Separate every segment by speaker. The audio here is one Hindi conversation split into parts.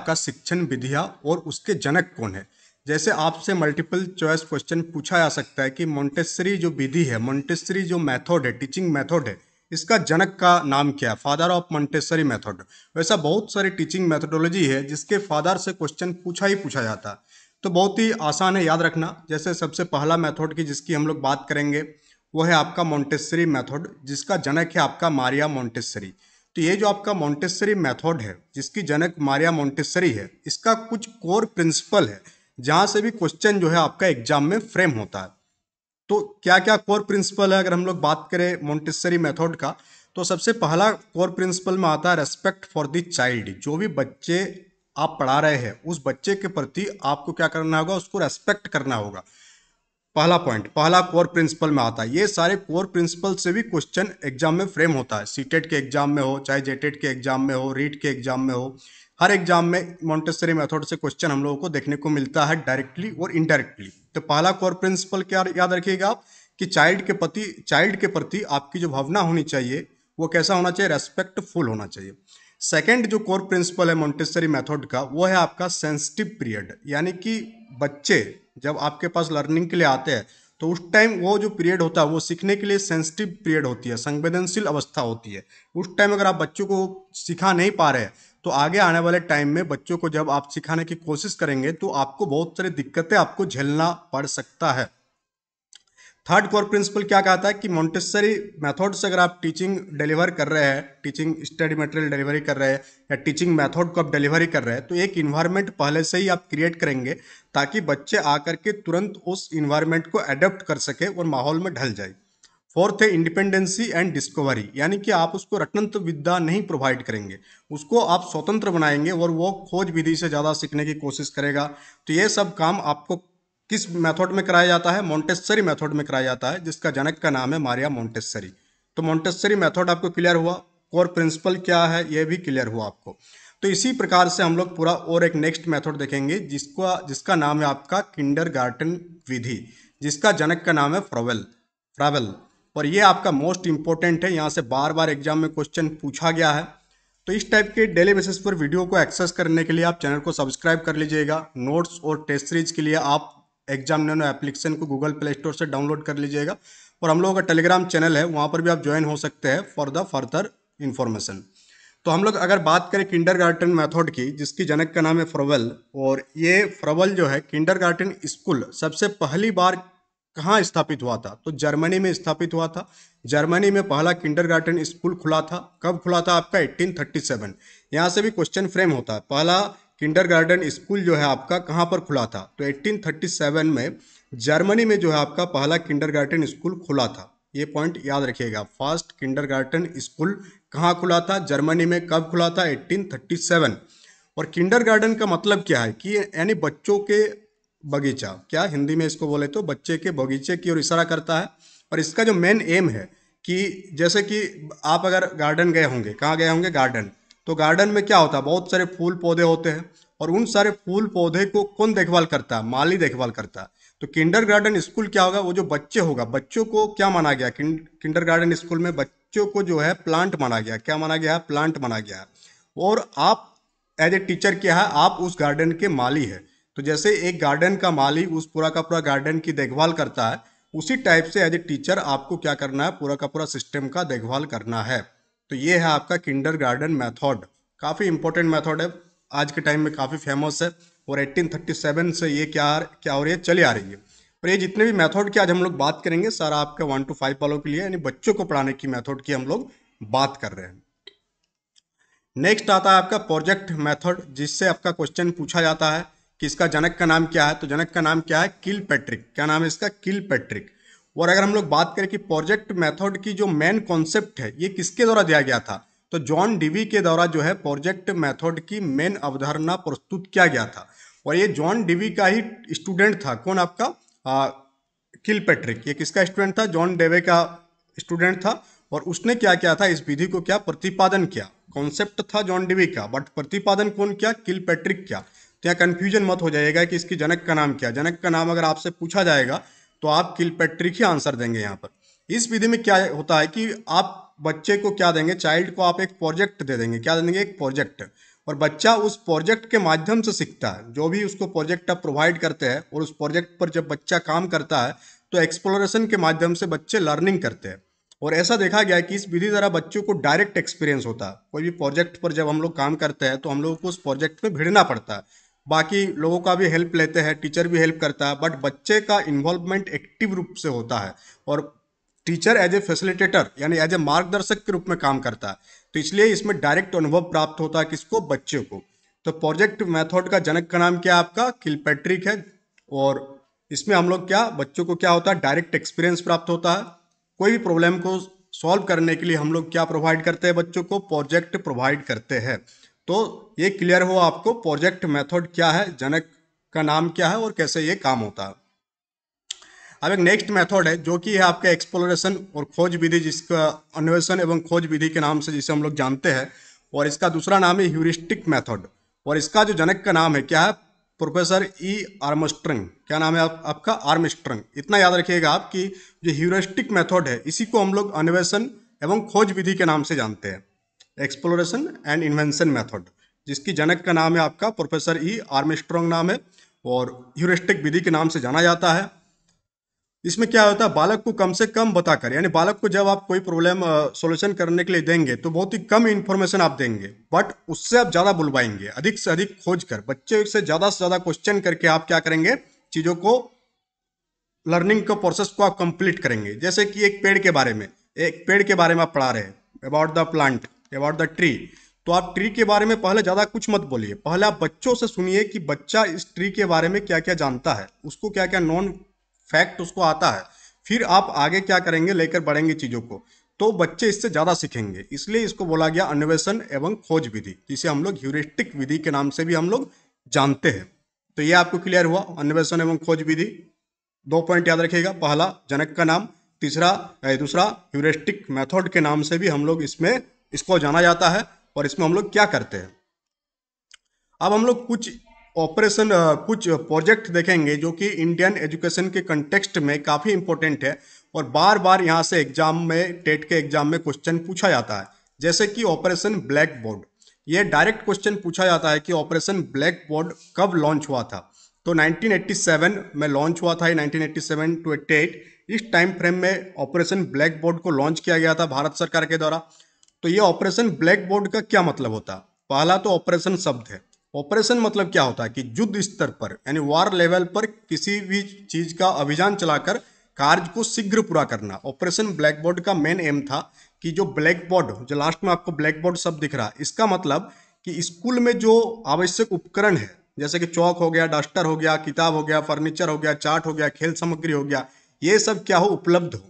Speaker 1: आपका शिक्षण विधियाँ और उसके जनक कौन है। जैसे आपसे मल्टीपल चॉइस क्वेश्चन पूछा जा सकता है कि मोंटेसरी जो विधि है, मोंटेसरी जो मेथड है, टीचिंग मेथड है, इसका जनक का नाम क्या है, फादर ऑफ मोंटेसरी मेथड। वैसा बहुत सारी टीचिंग मेथडोलॉजी है जिसके फादर से क्वेश्चन पूछा ही पूछा जाता है। तो बहुत ही आसान है याद रखना। जैसे सबसे पहला मेथड की जिसकी हम लोग बात करेंगे वो है आपका मोंटेसरी मेथड, जिसका जनक है आपका मारिया मोंटेसरी। तो ये जो आपका मोंटेसरी मेथड है जिसकी जनक मारिया मोंटेसरी है, इसका कुछ कोर प्रिंसिपल है जहां से भी क्वेश्चन जो है आपका एग्जाम में फ्रेम होता है। तो क्या क्या कोर प्रिंसिपल है अगर हम लोग बात करें मोंटेसरी मेथड का, तो सबसे पहला कोर प्रिंसिपल में आता है रेस्पेक्ट फॉर द चाइल्ड। जो भी बच्चे आप पढ़ा रहे हैं उस बच्चे के प्रति आपको क्या करना होगा, उसको रेस्पेक्ट करना होगा। पहला पॉइंट, पहला कोर प्रिंसिपल में आता है। ये सारे कोर प्रिंसिपल से भी क्वेश्चन एग्जाम में फ्रेम होता है, सीटेट के एग्जाम में हो, चाहे जेटेट के एग्जाम में हो, रीट के एग्जाम में हो, हर एग्जाम में मोंटेसरी मेथड से क्वेश्चन हम लोगों को देखने को मिलता है डायरेक्टली और इनडायरेक्टली। तो पहला कोर प्रिंसिपल क्या याद रखिएगा आप कि चाइल्ड के प्रति आपकी जो भावना होनी चाहिए वो कैसा होना चाहिए, रेस्पेक्टफुल होना चाहिए। सेकंड जो कोर प्रिंसिपल है मोंटेसरी मेथड का वो है आपका सेंसिटिव पीरियड, यानी कि बच्चे जब आपके पास लर्निंग के लिए आते हैं तो उस टाइम वो जो पीरियड होता है वो सीखने के लिए सेंसिटिव पीरियड होती है, संवेदनशील अवस्था होती है। उस टाइम अगर आप बच्चों को सिखा नहीं पा रहे हैं तो आगे आने वाले टाइम में बच्चों को जब आप सिखाने की कोशिश करेंगे तो आपको बहुत सारी दिक्कतें आपको झेलना पड़ सकता है। थर्ड कोर प्रिंसिपल क्या कहता है कि मोंटेसरी मेथड से अगर आप टीचिंग डिलीवर कर रहे हैं, टीचिंग स्टडी मटेरियल डिलीवरी कर रहे हैं या टीचिंग मेथड को आप डिलीवरी कर रहे हैं, तो एक इन्वायरमेंट पहले से ही आप क्रिएट करेंगे ताकि बच्चे आकर के तुरंत उस इन्वायरमेंट को अडेप्ट कर सके और माहौल में ढल जाए। फोर्थ है इंडिपेंडेंसी एंड डिस्कवरी, यानी कि आप उसको रटंत विद्या नहीं प्रोवाइड करेंगे, उसको आप स्वतंत्र बनाएंगे और वो खोज विधि से ज़्यादा सीखने की कोशिश करेगा। तो ये सब काम आपको किस मेथड में कराया जाता है, मोंटेसरी मेथड में कराया जाता है, जिसका जनक का नाम है मारिया मोंटेसरी। तो मोंटेसरी मेथड आपको क्लियर हुआ, कोर प्रिंसिपल क्या है ये भी क्लियर हुआ आपको। तो इसी प्रकार से हम लोग पूरा और एक नेक्स्ट मेथड देखेंगे जिसका नाम है आपका किंडरगार्टन विधि, जिसका जनक का नाम है फ्रावेल। और ये आपका मोस्ट इंपॉर्टेंट है, यहाँ से बार बार एग्जाम में क्वेश्चन पूछा गया है। तो इस टाइप के डेली बेसिस पर वीडियो को एक्सेस करने के लिए आप चैनल को सब्सक्राइब कर लीजिएगा। नोट्स और टेस्ट सीरीज के लिए आप एग्जाम नैनो एप्लीकेशन को गूगल प्ले स्टोर से डाउनलोड कर लीजिएगा। और हम लोगों का टेलीग्राम चैनल है, वहाँ पर भी आप ज्वाइन हो सकते हैं फॉर द फर्दर इन्फॉर्मेशन। तो हम लोग अगर बात करें किंडरगार्टन मेथड की, जिसकी जनक का नाम है फ्रवेल, और ये फ्रवेल जो है किंडरगार्टन स्कूल सबसे पहली बार कहाँ स्थापित हुआ था, तो जर्मनी में स्थापित हुआ था। जर्मनी में पहला किंडरगार्टन स्कूल खुला था। कब खुला था आपका, 1837। यहाँ से भी क्वेश्चन फ्रेम होता है, पहला किंडरगार्टन स्कूल जो है आपका कहाँ पर खुला था, तो 1837 में जर्मनी में जो है आपका पहला किंडरगार्टन स्कूल खुला था। ये पॉइंट याद रखिएगा, फर्स्ट किंडरगार्टन स्कूल कहाँ खुला था, जर्मनी में। कब खुला था, 1837। और किंडरगार्टन का मतलब क्या है कि यानी बच्चों के बगीचा, क्या हिंदी में इसको बोले तो बच्चे के बगीचे की ओर इशारा करता है। और इसका जो मेन एम है कि जैसे कि आप अगर गार्डन गए होंगे, कहाँ गए होंगे, गार्डन, तो गार्डन में क्या होता है, बहुत सारे फूल पौधे होते हैं और उन सारे फूल पौधे को कौन देखभाल करता है, माली देखभाल करता है। तो किंडरगार्टन स्कूल क्या होगा, वो जो बच्चे होगा, बच्चों को क्या माना गया, किंडरगार्टन स्कूल में बच्चों को जो है प्लांट माना गया। क्या माना गया है, प्लांट माना गया है। और आप एज ए टीचर क्या है, आप उस गार्डन के माली है। तो जैसे एक गार्डन का माली उस पूरा का पूरा गार्डन की देखभाल करता है, उसी टाइप से एज ए टीचर आपको क्या करना है, पूरा का पूरा सिस्टम का देखभाल करना है। तो ये है आपका किंडरगार्टन मेथड। काफ़ी इंपॉर्टेंट मेथड है, आज के टाइम में काफ़ी फेमस है। और 1837 से ये क्या हो रही है, चली आ रही है। और ये जितने भी मेथड की आज हम लोग बात करेंगे सारा आपका 1 to 5 वालों के लिए, यानी बच्चों को पढ़ाने की मेथड की हम लोग बात कर रहे हैं। नेक्स्ट आता है आपका प्रोजेक्ट मेथड, जिससे आपका क्वेश्चन पूछा जाता है कि इसका जनक का नाम क्या है, तो जनक का नाम क्या है, किलपैट्रिक। क्या नाम है इसका, किलपैट्रिक। और अगर हम लोग बात करें कि प्रोजेक्ट मेथड की जो मेन कॉन्सेप्ट है ये किसके द्वारा दिया गया था, तो जॉन डीवी के द्वारा जो है प्रोजेक्ट मेथड की मेन अवधारणा प्रस्तुत किया गया था। और ये जॉन डीवी का ही स्टूडेंट था, कौन आपका, किलपैट्रिक। ये किसका स्टूडेंट था, जॉन डेवे का स्टूडेंट था। और उसने क्या किया था, इस विधि को क्या प्रतिपादन किया। कॉन्सेप्ट था जॉन डीवी का, बट प्रतिपादन कौन किया, किलपैट्रिक किया। तो यहाँ कंफ्यूजन मत हो जाएगा कि इसकी जनक का नाम क्या। जनक का नाम अगर आपसे पूछा जाएगा तो आप किलपैट्रिक ही आंसर देंगे यहाँ पर। इस विधि में क्या होता है कि आप बच्चे को क्या देंगे, चाइल्ड को आप एक प्रोजेक्ट दे देंगे। क्या दे देंगे, एक प्रोजेक्ट। और बच्चा उस प्रोजेक्ट के माध्यम से सीखता है। जो भी उसको प्रोजेक्ट आप प्रोवाइड करते हैं और उस प्रोजेक्ट पर जब बच्चा काम करता है तो एक्सप्लोरेशन के माध्यम से बच्चे लर्निंग करते हैं। और ऐसा देखा गया है कि इस विधि द्वारा बच्चों को डायरेक्ट एक्सपीरियंस होता है। कोई भी प्रोजेक्ट पर जब हम लोग काम करते हैं तो हम लोगों को उस प्रोजेक्ट में भिड़ना पड़ता है, बाकी लोगों का भी हेल्प लेते हैं, टीचर भी हेल्प करता है, बट बच्चे का इन्वॉल्वमेंट एक्टिव रूप से होता है और टीचर एज ए फैसिलिटेटर यानी एज ए मार्गदर्शक के रूप में काम करता है। तो इसलिए इसमें डायरेक्ट अनुभव प्राप्त होता है किसको? बच्चे को। तो प्रोजेक्ट मेथड का जनक का नाम क्या है? आपका किलपैट्रिक है। और इसमें हम लोग क्या, बच्चों को क्या होता है? डायरेक्ट एक्सपीरियंस प्राप्त होता है। कोई भी प्रॉब्लम को सॉल्व करने के लिए हम लोग क्या प्रोवाइड करते हैं? बच्चों को प्रोजेक्ट प्रोवाइड करते हैं। तो ये क्लियर हो आपको प्रोजेक्ट मेथड क्या है, जनक का नाम क्या है और कैसे ये काम होता है। अब एक नेक्स्ट मेथड है जो कि है आपका एक्सप्लोरेशन और खोज विधि, जिसका अन्वेषण एवं खोज विधि के नाम से जिसे हम लोग जानते हैं। और इसका दूसरा नाम है ह्यूरिस्टिक मेथड। और इसका जो जनक का नाम है क्या है? Professor E आर्मस्ट्रंग। क्या नाम है आपका? आर्मस्ट्रंग। इतना याद रखिएगा आप कि जो ह्यूरिस्टिक मेथड है इसी को हम लोग अन्वेषण एवं खोज विधि के नाम से जानते हैं, एक्सप्लोरेशन एंड इन्वेंशन मेथड, जिसकी जनक का नाम है आपका प्रोफेसर ई आर्मस्ट्रॉन्ग नाम है और ह्यूरिस्टिक विधि के नाम से जाना जाता है। इसमें क्या होता है? बालक को कम से कम बताकर, यानी बालक को जब आप कोई प्रॉब्लम सॉल्यूशन करने के लिए देंगे तो बहुत ही कम इन्फॉर्मेशन आप देंगे, बट उससे आप ज़्यादा बुलवाएंगे, अधिक से अधिक खोज कर बच्चे से ज़्यादा क्वेश्चन करके आप क्या करेंगे? चीज़ों को, लर्निंग का प्रोसेस को आप कंप्लीट करेंगे। जैसे कि एक पेड़ के बारे में, एक पेड़ के बारे में आप पढ़ा रहे हैं, about the plant, about the tree, तो आप ट्री के बारे में पहले ज़्यादा कुछ मत बोलिए। पहले आप बच्चों से सुनिए कि बच्चा इस ट्री के बारे में क्या क्या जानता है, उसको क्या क्या नॉन फैक्ट उसको आता है। फिर आप आगे क्या करेंगे? लेकर बढ़ेंगे चीज़ों को, तो बच्चे इससे ज़्यादा सीखेंगे। इसलिए इसको बोला गया अन्वेषण एवं खोज विधि, जिसे हम लोग ह्यूरिस्टिक विधि के नाम से भी हम लोग जानते हैं। तो ये आपको क्लियर हुआ, अन्वेषण एवं खोज विधि। 2 पॉइंट याद रखिएगा, पहला जनक का नाम, दूसरा ह्यूरिस्टिक मेथड के नाम से भी हम लोग इसको जाना जाता है। और इसमें हम लोग क्या करते हैं? अब हम लोग कुछ प्रोजेक्ट देखेंगे जो कि इंडियन एजुकेशन के कंटेक्स्ट में काफ़ी इंपॉर्टेंट है और बार बार यहाँ से एग्जाम में, टेट के एग्जाम में क्वेश्चन पूछा जाता है। जैसे कि ऑपरेशन ब्लैक बोर्ड, ये डायरेक्ट क्वेश्चन पूछा जाता है कि ऑपरेशन ब्लैक बोर्ड कब लॉन्च हुआ था? तो 1987 में लॉन्च हुआ था, 1987 टू 88, इस टाइम फ्रेम में ऑपरेशन ब्लैक बोर्ड को लॉन्च किया गया था भारत सरकार के द्वारा। तो ये ऑपरेशन ब्लैक बोर्ड का क्या मतलब होता है? पहला तो ऑपरेशन शब्द है। ऑपरेशन मतलब क्या होता है कि युद्ध स्तर पर यानी वार लेवल पर किसी भी चीज का अभियान चलाकर कार्य को शीघ्र पूरा करना। ऑपरेशन ब्लैक बोर्ड का मेन एम था कि जो ब्लैक बोर्ड, जो लास्ट में आपको ब्लैक बोर्ड शब्द दिख रहा है, इसका मतलब कि स्कूल में जो आवश्यक उपकरण है, जैसे कि चौक हो गया, डस्टर हो गया, किताब हो गया, फर्नीचर हो गया, चार्ट हो गया, खेल सामग्री हो गया, ये सब क्या हो? उपलब्ध हो।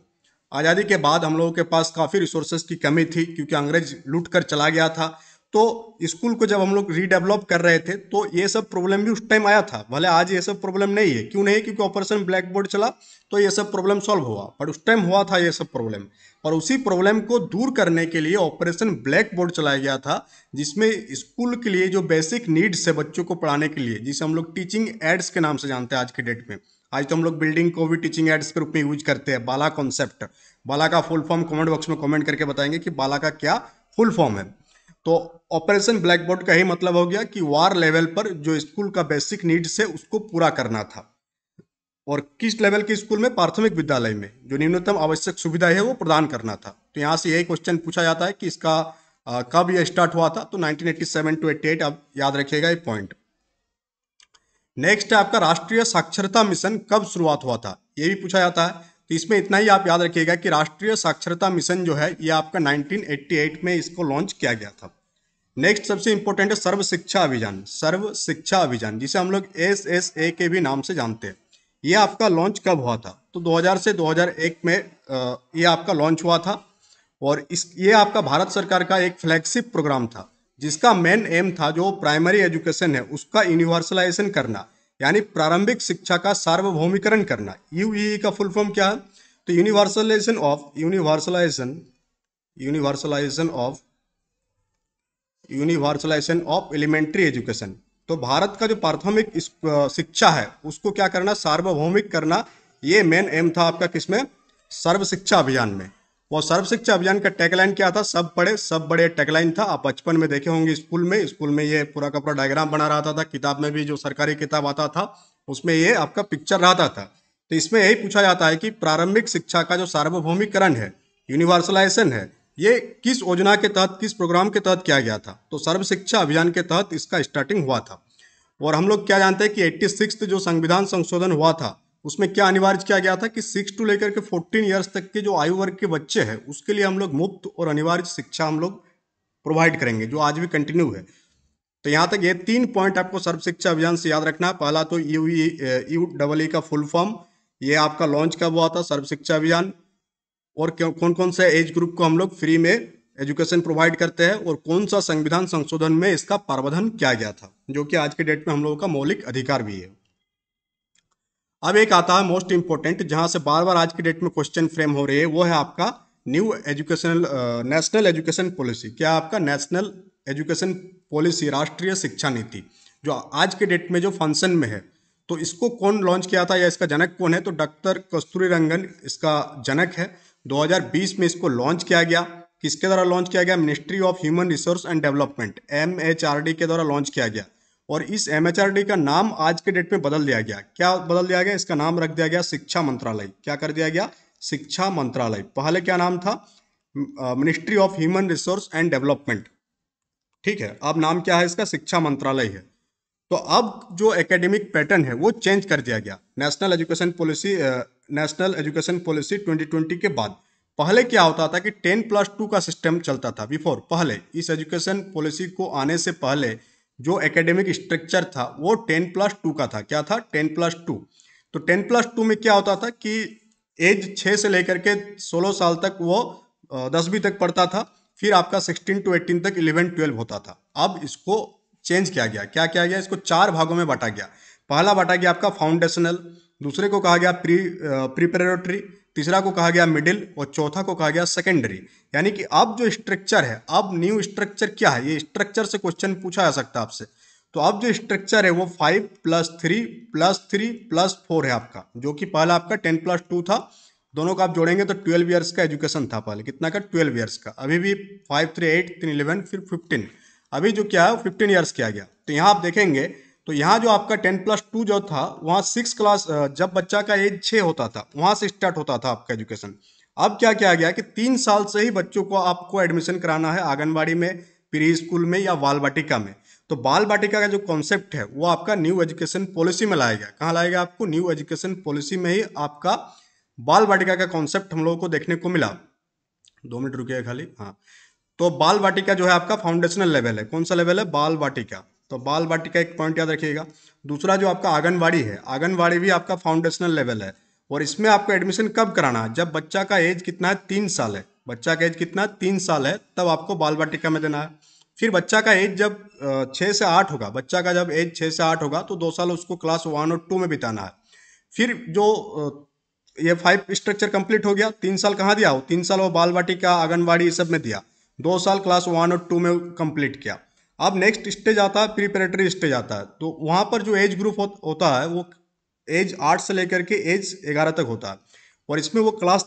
Speaker 1: आज़ादी के बाद हम लोगों के पास काफ़ी रिसोर्सेज की कमी थी क्योंकि अंग्रेज लूट कर चला गया था। तो स्कूल को जब हम लोग रीडेवलप कर रहे थे तो ये सब प्रॉब्लम भी उस टाइम आया था। भले आज ये सब प्रॉब्लम नहीं है, क्यों नहीं? क्योंकि ऑपरेशन ब्लैक बोर्ड चला तो ये सब प्रॉब्लम सॉल्व हुआ, बट उस टाइम हुआ था ये सब प्रॉब्लम। और उसी प्रॉब्लम को दूर करने के लिए ऑपरेशन ब्लैक बोर्ड चलाया गया था, जिसमें स्कूल के लिए जो बेसिक नीड्स है बच्चों को पढ़ाने के लिए, जिसे हम लोग टीचिंग एड्स के नाम से जानते हैं आज के डेट में। आज तो हम लोग बिल्डिंग को भी टीचिंग एड्स के रूप में यूज करते हैं। बाला कॉन्सेप्ट, बाला का फुल फॉर्म कमेंट बॉक्स में कमेंट करके बताएंगे कि बाला का क्या फुल फॉर्म है। तो ऑपरेशन ब्लैक बोर्ड का ही मतलब हो गया कि वार लेवल पर जो स्कूल का बेसिक नीड्स है उसको पूरा करना था। और किस लेवल के स्कूल में? प्राथमिक विद्यालय में जो न्यूनतम आवश्यक सुविधा है वो प्रदान करना था। तो यहाँ से यही क्वेश्चन पूछा जाता है कि इसका कब यह स्टार्ट हुआ था? तो 1987 टू 88, आप याद रखिएगा ये पॉइंट। नेक्स्ट है आपका राष्ट्रीय साक्षरता मिशन कब शुरुआत हुआ था? ये भी पूछा जाता है। तो इसमें इतना ही आप याद रखिएगा कि राष्ट्रीय साक्षरता मिशन जो है ये आपका 1988 में इसको लॉन्च किया गया था। नेक्स्ट सबसे इंपॉर्टेंट है सर्व शिक्षा अभियान। सर्व शिक्षा अभियान, जिसे हम लोग SSA के भी नाम से जानते हैं, ये आपका लॉन्च कब हुआ था? तो 2000 से 2001 में ये आपका लॉन्च हुआ था। और ये आपका भारत सरकार का एक फ्लैगशिप प्रोग्राम था, जिसका मेन एम था जो प्राइमरी एजुकेशन है उसका यूनिवर्सलाइजेशन करना, यानी प्रारंभिक शिक्षा का सार्वभौमिकरण करना। यूईई का फुल फॉर्म क्या है? तो यूनिवर्सलाइजेशन ऑफ एलिमेंट्री एजुकेशन। तो भारत का जो प्राथमिक शिक्षा है उसको क्या करना? सार्वभौमिक करना। ये मेन एम था आपका किसमें? सर्व शिक्षा अभियान में। वो सर्व शिक्षा अभियान का टैगलाइन क्या था? सब पढ़े सब बड़े टैगलाइन था। आप बचपन में देखे होंगे स्कूल में ये पूरा का पूरा डायग्राम बना रहता था। किताब में भी जो सरकारी किताब आता था उसमें ये आपका पिक्चर रहता था। तो इसमें यही पूछा जाता है कि प्रारंभिक शिक्षा का जो सार्वभौमिकरण है, यूनिवर्सलाइजेशन है, ये किस योजना के तहत, किस प्रोग्राम के तहत किया गया था? तो सर्व शिक्षा अभियान के तहत इसका स्टार्टिंग हुआ था। और हम लोग क्या जानते हैं कि 86 जो संविधान संशोधन हुआ था उसमें क्या अनिवार्य किया गया था कि 6 टू लेकर के 14 ईयर्स तक के जो आयु वर्ग के बच्चे हैं उसके लिए हम लोग मुफ्त और अनिवार्य शिक्षा हम लोग प्रोवाइड करेंगे, जो आज भी कंटिन्यू है। तो यहाँ तक ये 3 पॉइंट आपको सर्व शिक्षा अभियान से याद रखना है। पहला तो यू का फुल फॉर्म, ये आपका लॉन्च कब हुआ था सर्व शिक्षा अभियान, और कौन कौन से एज ग्रुप को हम लोग फ्री में एजुकेशन प्रोवाइड करते हैं, और कौन सा संविधान संशोधन में इसका प्रावधान किया गया था, जो कि आज के डेट में हम लोगों का मौलिक अधिकार भी है। अब एक आता है मोस्ट इंपोर्टेंट, जहां से बार बार आज की डेट में क्वेश्चन फ्रेम हो रही है, वो है आपका new educational national education policy. क्या आपका नेशनल एजुकेशन पॉलिसी, राष्ट्रीय शिक्षा नीति, जो आज के डेट में जो फंक्शन में है, तो इसको कौन लॉन्च किया था या इसका जनक कौन है? तो डॉक्टर कस्तूरी रंगन इसका जनक है। 2020 में इसको लॉन्च किया गया। किसके द्वारा लॉन्च किया गया? Ministry of human resource and development, MHRD के द्वारा लॉन्च किया गया। और इस MHRD का नाम आज के डेट में बदल दिया गया। क्या बदल दिया गया? इसका नाम रख दिया गया शिक्षा मंत्रालय। क्या कर दिया गया? शिक्षा मंत्रालय। पहले क्या नाम था? Ministry of human resource and development. ठीक है, अब नाम क्या है इसका? शिक्षा मंत्रालय है। तो अब जो एकेडमिक पैटर्न है वो चेंज कर दिया गया। नेशनल एजुकेशन पॉलिसी 2020 के बाद पहले क्या होता था कि 10+2 का सिस्टम चलता था। बिफोर, पहले इस एजुकेशन पॉलिसी को आने से पहले जो एकेडमिक स्ट्रक्चर था वो 10+2 का था। क्या था? 10+2। तो 10+2 में क्या होता था कि एज 6 से लेकर के 16 साल तक वो 10वीं तक पढ़ता था। फिर आपका 16 टू 18 तक 11-12 होता था। अब इसको चेंज किया गया। क्या किया गया? इसको 4 भागों में बांटा गया। पहला बांटा गया आपका फाउंडेशनल, दूसरे को कहा गया प्रिपरेटरी, तीसरा को कहा गया मिडिल, और चौथा को कहा गया सेकेंडरी। यानी कि अब जो स्ट्रक्चर है, अब न्यू स्ट्रक्चर क्या है, ये स्ट्रक्चर से क्वेश्चन पूछा जा सकता है आपसे। तो अब जो स्ट्रक्चर है वो 5+3+3+4 है आपका, जो कि पहला आपका 10+2 था। दोनों का आप जोड़ेंगे तो 12 ईयर्स का एजुकेशन था पहले। कितना का? 12 ईयर्स का। अभी भी 5, 3, 8, 3, 11, फिर 15। अभी जो क्या है 15 ईयर्स किया गया। तो यहाँ आप देखेंगे तो यहाँ जो आपका 10+2 जो था, वहाँ 6 क्लास, जब बच्चा का एज 6 होता था वहाँ से स्टार्ट होता था आपका एजुकेशन। अब क्या किया गया कि 3 साल से ही बच्चों को आपको एडमिशन कराना है आंगनबाड़ी में, प्री स्कूल में या बाल वाटिका में। तो बाल वाटिका का जो कॉन्सेप्ट है वो आपका न्यू एजुकेशन पॉलिसी में लाया गया। कहाँ लाया गया? आपको न्यू एजुकेशन पॉलिसी में ही आपका बाल वाटिका का कॉन्सेप्ट हम लोगों को देखने को मिला। 2 मिनट रुकिए खाली। हाँ, तो बाल वाटिका जो है आपका फाउंडेशनल लेवल है। कौन सा लेवल है? बाल वाटिका। तो बाल वाटिका एक पॉइंट याद रखिएगा। दूसरा जो आपका आंगनबाड़ी है, आंगनबाड़ी भी आपका फाउंडेशनल लेवल है। और इसमें आपको एडमिशन कब कराना है? जब बच्चा का एज कितना है? 3 साल है। बच्चा का एज कितना? 3 साल है, तब आपको बाल वाटिका में देना है। फिर बच्चा का एज जब 6 से 8 होगा, बच्चा का जब एज 6 से 8 होगा तो 2 साल उसको क्लास 1 और 2 में बिताना है। फिर जो ये 5 स्ट्रक्चर कंप्लीट हो गया। 3 साल कहाँ दिया? 3 साल वो बाल वाटिका, आंगनबाड़ी, ये सब में दिया। 2 साल क्लास 1 और 2 में कंप्लीट किया। अब नेक्स्ट स्टेज आता है, प्रिपरेटरी स्टेज आता है। तो वहाँ पर जो एज ग्रुप होता है वो एज 8 से लेकर के एज 11 तक होता है। और इसमें वो क्लास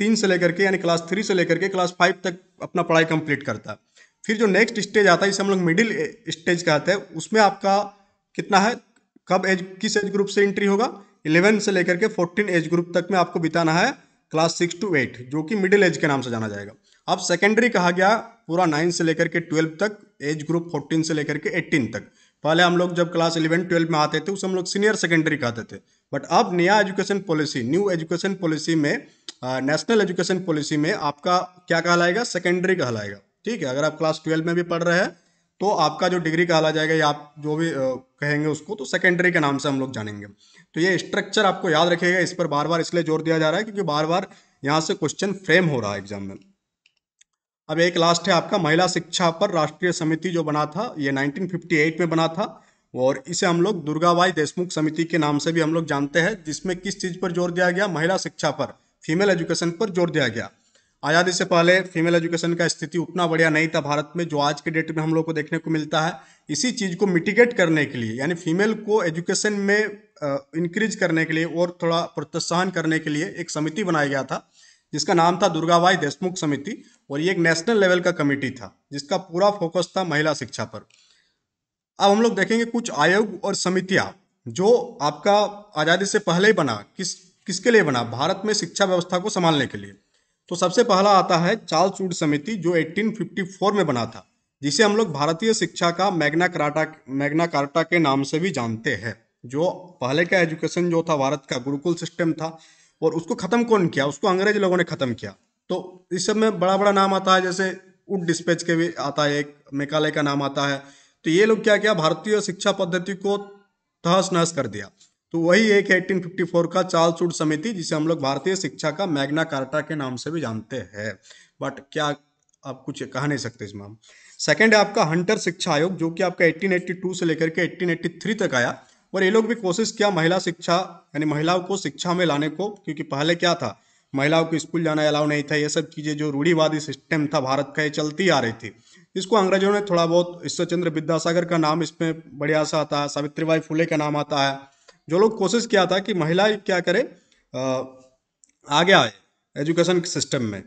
Speaker 1: 3 से लेकर के, यानी क्लास 3 से लेकर के क्लास 5 तक अपना पढ़ाई कंप्लीट करता है। फिर जो नेक्स्ट स्टेज आता है, इसे हम लोग मिडिल स्टेज कहते हैं। उसमें आपका कितना है? कब एज, किस एज ग्रुप से एंट्री होगा? 11 से लेकर के 14 एज ग्रुप तक में आपको बिताना है क्लास 6 टू 8, जो कि मिडिल एज के नाम से जाना जाएगा। अब सेकेंडरी कहा गया पूरा 9 से लेकर के 12 तक, एज ग्रुप 14 से लेकर के 18 तक। पहले हम लोग जब क्लास 11-12 में आते थे उसे हम लोग सीनियर सेकेंडरी कहते थे। बट अब नया education policy, new education policy में, नेशनल एजुकेशन पॉलिसी में आपका क्या कहलाएगा? सेकेंडरी कहलाएगा। ठीक है, अगर आप क्लास 12 में भी पढ़ रहे हैं तो आपका जो डिग्री कहला जाएगा, या आप जो भी कहेंगे उसको, तो सेकेंडरी के नाम से हम लोग जानेंगे। तो ये स्ट्रक्चर आपको याद रखिएगा। इस पर बार बार इसलिए जोर दिया जा रहा है क्योंकि बार बार यहाँ से क्वेश्चन फ्रेम हो रहा है एग्जाम में। अब एक लास्ट है आपका महिला शिक्षा पर राष्ट्रीय समिति, जो बना था ये 1958 में बना था। और इसे हम लोग दुर्गाबाई देशमुख समिति के नाम से भी हम लोग जानते हैं, जिसमें किस चीज़ पर जोर दिया गया? महिला शिक्षा पर, फीमेल एजुकेशन पर जोर दिया गया। आज़ादी से पहले फीमेल एजुकेशन का स्थिति उतना बढ़िया नहीं था भारत में, जो आज के डेट में हम लोग को देखने को मिलता है। इसी चीज़ को मिटिगेट करने के लिए, यानी फीमेल को एजुकेशन में इंक्रीज करने के लिए और थोड़ा प्रोत्साहन करने के लिए एक समिति बनाया गया था, जिसका नाम था दुर्गाबाई देशमुख समिति, और ये एक नेशनल लेवल का कमेटी था जिसका पूरा फोकस था महिला शिक्षा पर। अब हम लोग देखेंगे कुछ आयोग और समितियां जो आपका आज़ादी से पहले ही बना, किसके लिए बना, भारत में शिक्षा व्यवस्था को संभालने के लिए। तो सबसे पहला आता है चार्ल्स वुड समिति जो 1854 में बना था, जिसे हम लोग भारतीय शिक्षा का मैग्ना कार्टा के नाम से भी जानते हैं। जो पहले का एजुकेशन जो था भारत का गुरुकुल सिस्टम था, और उसको खत्म कौन किया, उसको अंग्रेज लोगों ने खत्म किया। तो इस सब में बड़ा बड़ा नाम आता है, जैसे वुड डिस्पैच के भी आता है, एक मेकाले का नाम आता है। तो ये लोग क्या किया, भारतीय शिक्षा पद्धति को तहस नहस कर दिया। तो वही एक 1854 का चार्ल्स वुड समिति, जिसे हम लोग भारतीय शिक्षा का मैग्ना कार्टा के नाम से भी जानते हैं। बट क्या आप कुछ कह नहीं सकते इसमें हम। सेकंड है आपका हंटर शिक्षा आयोग, जो कि आपका 1882 से लेकर के 1883 तक आया। और ये लोग भी कोशिश किया महिला शिक्षा यानी महिलाओं को शिक्षा में लाने को, क्योंकि पहले क्या था, महिलाओं को स्कूल जाना अलाउ नहीं था। ये सब चीज़ें जो रूढ़िवादी सिस्टम था भारत का, ये चलती आ रही थी। इसको अंग्रेजों ने थोड़ा बहुत, ईश्वर चंद्र विद्यासागर का नाम इसमें बढ़िया सा आता है, सावित्रीबाई फुले का नाम आता है। जो लोग कोशिश किया था कि महिला क्या करे, आगे आए एजुकेशन सिस्टम में।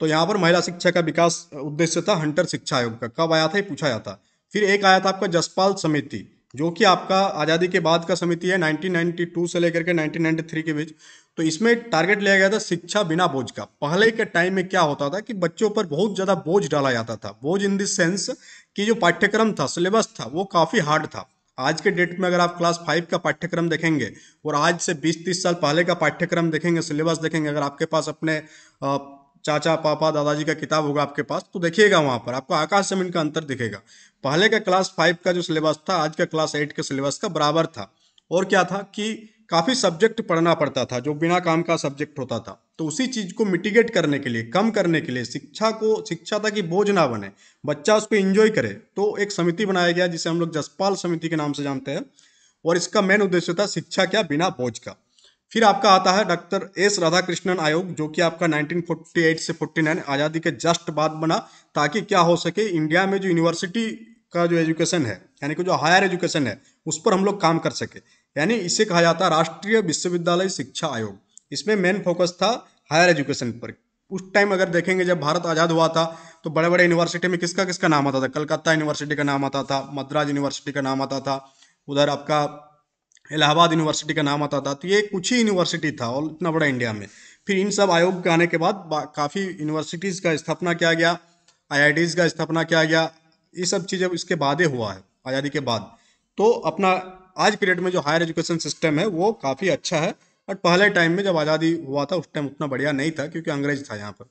Speaker 1: तो यहाँ पर महिला शिक्षा का विकास उद्देश्य था हंटर शिक्षा आयोग का। कब आया था ये पूछा जाता। फिर एक आया था आपका जसपाल समिति, जो कि आपका आज़ादी के बाद का समिति है, 1992 से लेकर के 1993 के बीच। तो इसमें टारगेट लिया गया था शिक्षा बिना बोझ का। पहले के टाइम में क्या होता था कि बच्चों पर बहुत ज़्यादा बोझ डाला जाता था। बोझ इन द सेंस कि जो पाठ्यक्रम था, सिलेबस था, वो काफ़ी हार्ड था। आज के डेट में अगर आप क्लास 5 का पाठ्यक्रम देखेंगे और आज से 20-30 साल पहले का पाठ्यक्रम देखेंगे, सिलेबस देखेंगे, अगर आपके पास अपने चाचा पापा दादाजी का किताब होगा आपके पास, तो देखिएगा वहाँ पर आपको आकाश जमीन का अंतर दिखेगा। पहले का क्लास 5 का जो सिलेबस था आज का क्लास 8 के सिलेबस का बराबर था। और क्या था कि काफ़ी सब्जेक्ट पढ़ना पड़ता था जो बिना काम का सब्जेक्ट होता था। तो उसी चीज़ को मिटिगेट करने के लिए, कम करने के लिए, शिक्षा ताकि बोझ ना बने, बच्चा उसको एंजॉय करे, तो एक समिति बनाया गया जिसे हम लोग जसपाल समिति के नाम से जानते हैं। और इसका मेन उद्देश्य था शिक्षा क्या, बिना बोझ का। फिर आपका आता है डॉक्टर एस राधाकृष्णन आयोग, जो कि आपका 1948 से 49 आज़ादी के जस्ट बाद बना, ताकि क्या हो सके, इंडिया में जो यूनिवर्सिटी का जो एजुकेशन है, यानी कि जो हायर एजुकेशन है, उस पर हम लोग काम कर सके। यानी इसे कहा जाता है राष्ट्रीय विश्वविद्यालय शिक्षा आयोग। इसमें मेन फोकस था हायर एजुकेशन पर। उस टाइम अगर देखेंगे जब भारत आज़ाद हुआ था, तो बड़े बड़े यूनिवर्सिटी में किसका किसका नाम आता था, कलकत्ता यूनिवर्सिटी का नाम आता था, मद्रास यूनिवर्सिटी का नाम आता था, उधर आपका इलाहाबाद यूनिवर्सिटी का नाम आता था। तो ये कुछ ही यूनिवर्सिटी था और इतना बड़ा इंडिया में। फिर इन सब आयोग के आने के बाद काफ़ी यूनिवर्सिटीज़ का स्थापना किया गया, आईआईटीज़ का स्थापना किया गया। ये सब चीज़ें इसके बाद ही हुआ है, आज़ादी के बाद। तो अपना आज के डेट में जो हायर एजुकेशन सिस्टम है वो काफ़ी अच्छा है। बट पहले टाइम में जब आज़ादी हुआ था उस टाइम उतना बढ़िया नहीं था, क्योंकि अंग्रेज था यहाँ पर।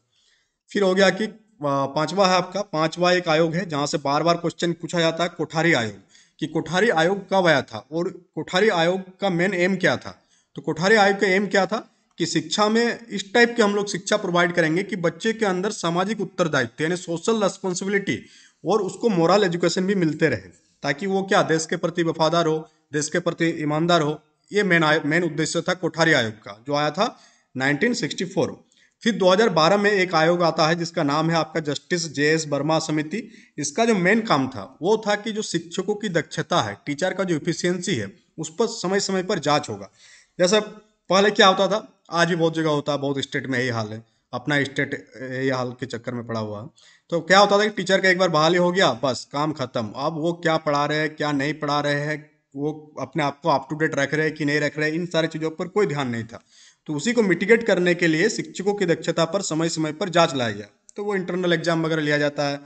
Speaker 1: फिर हो गया कि पांचवा है आपका, पांचवा एक आयोग है जहाँ से बार बार क्वेश्चन पूछा जाता है, कोठारी आयोग। कि कोठारी आयोग कब आया था और कोठारी आयोग का मेन एम क्या था। तो कोठारी आयोग का एम क्या था कि शिक्षा में इस टाइप के हम लोग शिक्षा प्रोवाइड करेंगे कि बच्चे के अंदर सामाजिक उत्तरदायित्व यानी सोशल रिस्पॉन्सिबिलिटी और उसको मोरल एजुकेशन भी मिलते रहे, ताकि वो क्या देश के प्रति वफादार हो, देश के प्रति ईमानदार हो। ये मेन उद्देश्य था कोठारी आयोग का, जो आया था 1964। फिर 2012 में एक आयोग आता है जिसका नाम है आपका जस्टिस JS वर्मा समिति। इसका जो मेन काम था वो था कि जो शिक्षकों की दक्षता है, टीचर का जो इफिशियंसी है, उस पर समय समय पर जांच होगा। जैसे पहले क्या होता था, आज भी बहुत जगह होता है, बहुत स्टेट में यही हाल है, अपना स्टेट यही हाल के चक्कर में पड़ा हुआ है। तो क्या होता था कि टीचर का एक बार बहाली हो गया, बस काम खत्म। अब वो क्या पढ़ा रहे हैं क्या नहीं पढ़ा रहे हैं, वो अपने आप को अप टू डेट रख रहे हैं कि नहीं रख रहे हैं, इन सारी चीज़ों पर कोई ध्यान नहीं था। तो उसी को मिटिगेट करने के लिए शिक्षकों की दक्षता पर समय समय पर जांच लाया गया। तो वो इंटरनल एग्जाम वगैरह लिया जाता है।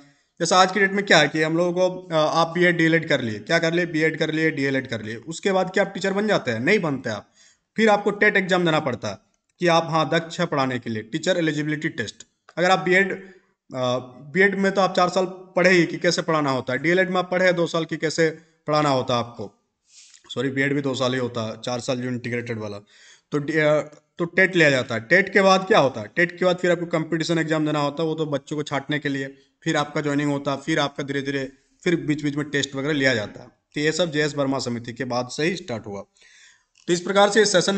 Speaker 1: जैसे आज की डेट में क्या है कि हम लोगों को आप बीएड डीएलएड कर लिए, क्या कर लिए, बीएड कर लिए डीएलएड कर लिए, उसके बाद क्या आप टीचर बन जाते हैं? नहीं बनते आप। फिर आपको टेट एग्जाम देना पड़ता है कि आप हाँ दक्ष है पढ़ाने के लिए, टीचर एलिजिबिलिटी टेस्ट। अगर आप बीएड में तो आप 4 साल पढ़े ही कि कैसे पढ़ाना होता है, डीएलएड में आप पढ़े 2 साल की कैसे पढ़ाना होता है आपको। सॉरी, बीएड भी 2 साल ही होता है, 4 साल जो इंटीग्रेटेड वाला। तो टेट लिया जाता है। टेट के बाद क्या होता है, टेट के बाद फिर आपको कंपटीशन एग्जाम देना होता है, वो तो बच्चों को छांटने के लिए। फिर आपका ज्वाइनिंग होता है, फिर आपका धीरे धीरे फिर बीच बीच में टेस्ट वगैरह लिया जाता है। तो ये सब JS वर्मा समिति के बाद से ही स्टार्ट हुआ। तो इस प्रकार से इस सेशन